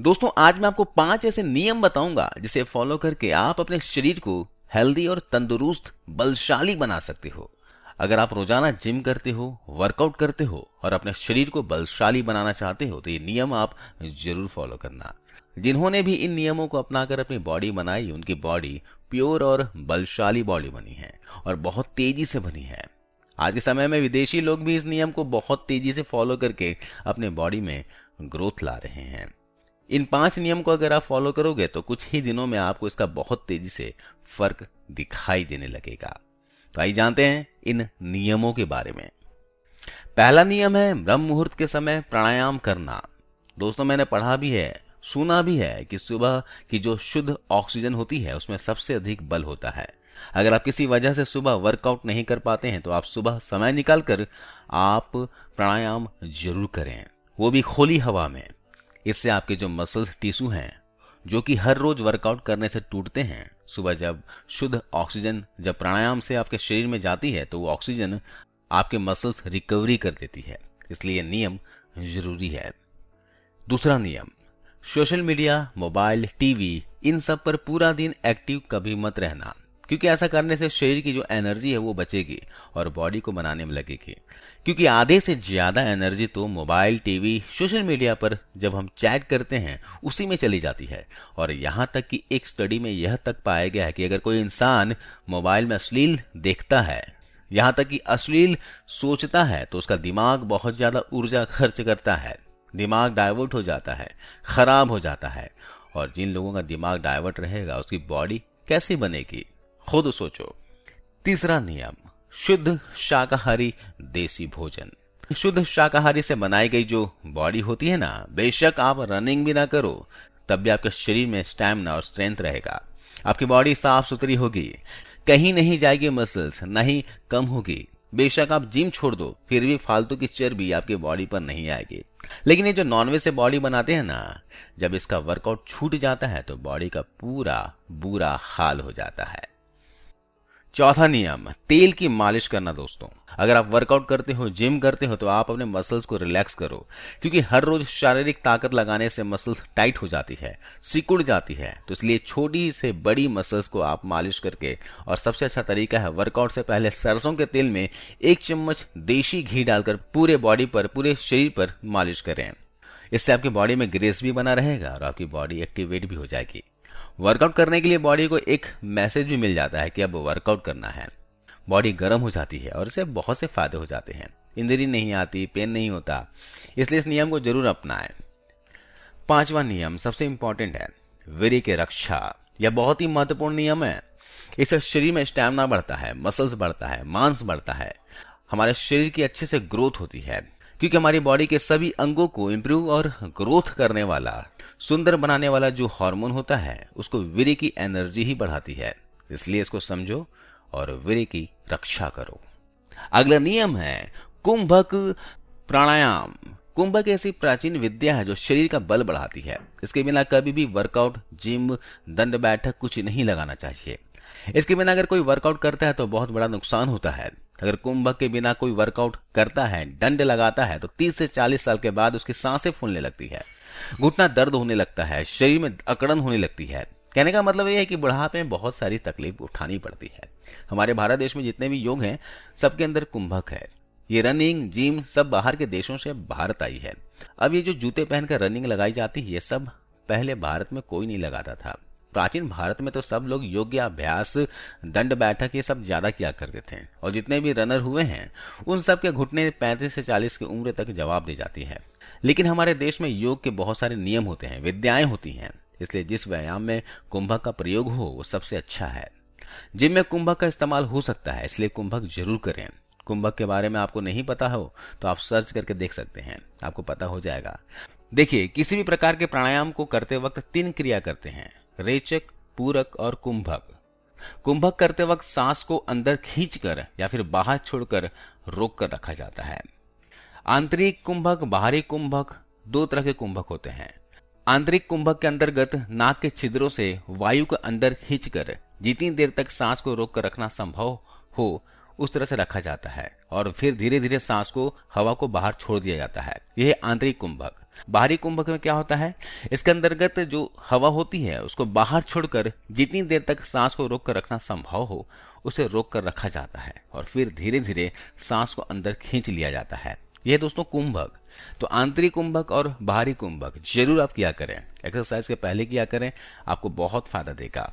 दोस्तों आज मैं आपको 5 ऐसे नियम बताऊंगा जिसे फॉलो करके आप अपने शरीर को हेल्दी और तंदुरुस्त बलशाली बना सकते हो। अगर आप रोजाना जिम करते हो, वर्कआउट करते हो और अपने शरीर को बलशाली बनाना चाहते हो तो ये नियम आप जरूर फॉलो करना। जिन्होंने भी इन नियमों को अपनाकर अपनी बॉडी बनाई, उनकी बॉडी प्योर और बलशाली बॉडी बनी है और बहुत तेजी से बनी है। आज के समय में विदेशी लोग भी इस नियम को बहुत तेजी से फॉलो करके अपने बॉडी में ग्रोथ ला रहे हैं। इन 5 नियम को अगर आप फॉलो करोगे तो कुछ ही दिनों में आपको इसका बहुत तेजी से फर्क दिखाई देने लगेगा। तो आइए जानते हैं इन नियमों के बारे में। पहला नियम है ब्रह्म मुहूर्त के समय प्राणायाम करना। दोस्तों मैंने पढ़ा भी है, सुना भी है कि सुबह की जो शुद्ध ऑक्सीजन होती है उसमें सबसे अधिक बल होता है। अगर आप किसी वजह से सुबह वर्कआउट नहीं कर पाते हैं तो आप सुबह समय निकालकर आप प्राणायाम जरूर करें, वो भी खुली हवा में। इससे आपके जो मसल्स टिश्यू हैं जो कि हर रोज वर्कआउट करने से टूटते हैं, सुबह जब शुद्ध ऑक्सीजन जब प्राणायाम से आपके शरीर में जाती है तो वो ऑक्सीजन आपके मसल्स रिकवरी कर देती है। इसलिए नियम जरूरी है। दूसरा नियम, सोशल मीडिया, मोबाइल, टीवी इन सब पर पूरा दिन एक्टिव कभी मत रहना, क्योंकि ऐसा करने से शरीर की जो एनर्जी है वो बचेगी और बॉडी को बनाने में लगेगी। क्योंकि आधे से ज्यादा एनर्जी तो मोबाइल, टीवी, सोशल मीडिया पर जब हम चैट करते हैं उसी में चली जाती है। और यहां तक कि एक स्टडी में यह तक पाया गया है कि अगर कोई इंसान मोबाइल में अश्लील देखता है, यहां तक कि अश्लील सोचता है, तो उसका दिमाग बहुत ज्यादा ऊर्जा खर्च करता है, दिमाग डाइवर्ट हो जाता है, खराब हो जाता है। और जिन लोगों का दिमाग डाइवर्ट रहेगा उसकी बॉडी कैसी बनेगी, खुद सोचो। तीसरा नियम, शुद्ध शाकाहारी देसी भोजन। शुद्ध शाकाहारी से बनाई गई जो बॉडी होती है ना, बेशक आप रनिंग भी ना करो तब भी आपके शरीर में स्टैमिना और स्ट्रेंथ रहेगा। आपकी बॉडी साफ सुथरी होगी, कहीं नहीं जाएगी मसल्स, ना ही कम होगी। बेशक आप जिम छोड़ दो फिर भी फालतू की चर्बी आपकी बॉडी पर नहीं आएगी। लेकिन ये जो नॉनवेज से बॉडी बनाते हैं ना, जब इसका वर्कआउट छूट जाता है तो बॉडी का पूरा बुरा हाल हो जाता है। चौथा नियम, तेल की मालिश करना। दोस्तों अगर आप वर्कआउट करते हो, जिम करते हो तो आप अपने मसल्स को रिलैक्स करो, क्योंकि हर रोज शारीरिक ताकत लगाने से मसल्स टाइट हो जाती है, सिकुड़ जाती है। तो इसलिए छोटी से बड़ी मसल्स को आप मालिश करके, और सबसे अच्छा तरीका है वर्कआउट से पहले सरसों के तेल में 1 चम्मच देशी घी डालकर पूरे बॉडी पर, पूरे शरीर पर मालिश करें। इससे आपकी बॉडी में ग्रेस भी बना रहेगा और आपकी बॉडी एक्टिवेट भी हो जाएगी। वर्कआउट करने के लिए बॉडी को एक मैसेज भी मिल जाता है कि अब वर्कआउट करना है। बॉडी गर्म हो जाती है और इससे बहुत से फायदे हो जाते हैं। इंजरी नहीं आती, पेन नहीं होता, इसलिए इस नियम को जरूर अपनाएं। 5वां नियम सबसे इंपॉर्टेंट है, वीर्य की रक्षा। यह बहुत ही महत्वपूर्ण नियम है। इससे शरीर में स्टैमिना बढ़ता है, मसल्स बढ़ता है, मांस बढ़ता है, हमारे शरीर की अच्छे से ग्रोथ होती है। क्योंकि हमारी बॉडी के सभी अंगों को इंप्रूव और ग्रोथ करने वाला, सुंदर बनाने वाला जो हार्मोन होता है उसको वीर्य की एनर्जी ही बढ़ाती है। इसलिए इसको समझो और वीर्य की रक्षा करो। अगला नियम है कुंभक प्राणायाम। कुंभक ऐसी प्राचीन विद्या है जो शरीर का बल बढ़ाती है। इसके बिना कभी भी वर्कआउट, जिम, दंड बैठक कुछ नहीं लगाना चाहिए। इसके बिना अगर कोई वर्कआउट करता है तो बहुत बड़ा नुकसान होता है। अगर कुंभक के बिना कोई वर्कआउट करता है, दंड लगाता है, तो 30 से 40 साल के बाद उसकी सांसें फूलने लगती है, घुटना दर्द होने लगता है, शरीर में अकड़न होने लगती है। कहने का मतलब यह है कि बुढ़ापे में बहुत सारी तकलीफ उठानी पड़ती है। हमारे भारत देश में जितने भी योग हैं सबके अंदर कुंभक है। ये रनिंग, जिम सब बाहर के देशों से भारत आई है। अब ये जो जूते पहनकर रनिंग लगाई जाती है, ये सब पहले भारत में कोई नहीं लगाता था। प्राचीन भारत में तो सब लोग योग अभ्यास, दंड बैठक ये सब ज्यादा किया करते थे। और जितने भी रनर हुए हैं उन सब के घुटने 35 से 40 की उम्र तक जवाब दे जाती है। लेकिन हमारे देश में योग के बहुत सारे नियम होते हैं, विद्याएं होती हैं। इसलिए जिस व्यायाम में कुंभक का प्रयोग हो वो सबसे अच्छा है। जिम में कुंभक का इस्तेमाल हो सकता है, इसलिए कुंभक जरूर करें। कुंभक के बारे में आपको नहीं पता हो तो आप सर्च करके देख सकते हैं, आपको पता हो जाएगा। देखिए, किसी भी प्रकार के प्राणायाम को करते वक्त 3 क्रिया करते हैं, रेचक, पूरक और कुंभक। कुंभक करते वक्त सांस को अंदर खींचकर या फिर बाहर छोड़कर रोक कर रखा जाता है। आंतरिक कुंभक, बाहरी कुंभक, 2 तरह के कुंभक होते हैं। आंतरिक कुंभक के अंतर्गत नाक के छिद्रों से वायु को अंदर खींचकर जितनी देर तक सांस को रोक कर रखना संभव हो उस तरह से रखा जाता है और फिर धीरे धीरे सांस को, हवा को बाहर छोड़ दिया जाता है। यह आंतरिक कुंभक। बाहरी कुंभक में क्या होता है, इसके अंतर्गत जो हवा होती है उसको बाहर छोड़कर जितनी देर तक सांस को रोक कर रखना संभव हो उसे रोक कर रखा जाता है और फिर धीरे धीरे सांस को अंदर खींच लिया जाता है। यह दोस्तों कुंभक। तो आंतरिक कुंभक और बाहरी कुंभक जरूर आप किया करें, एक्सरसाइज के पहले किया करें, आपको बहुत फायदा देगा।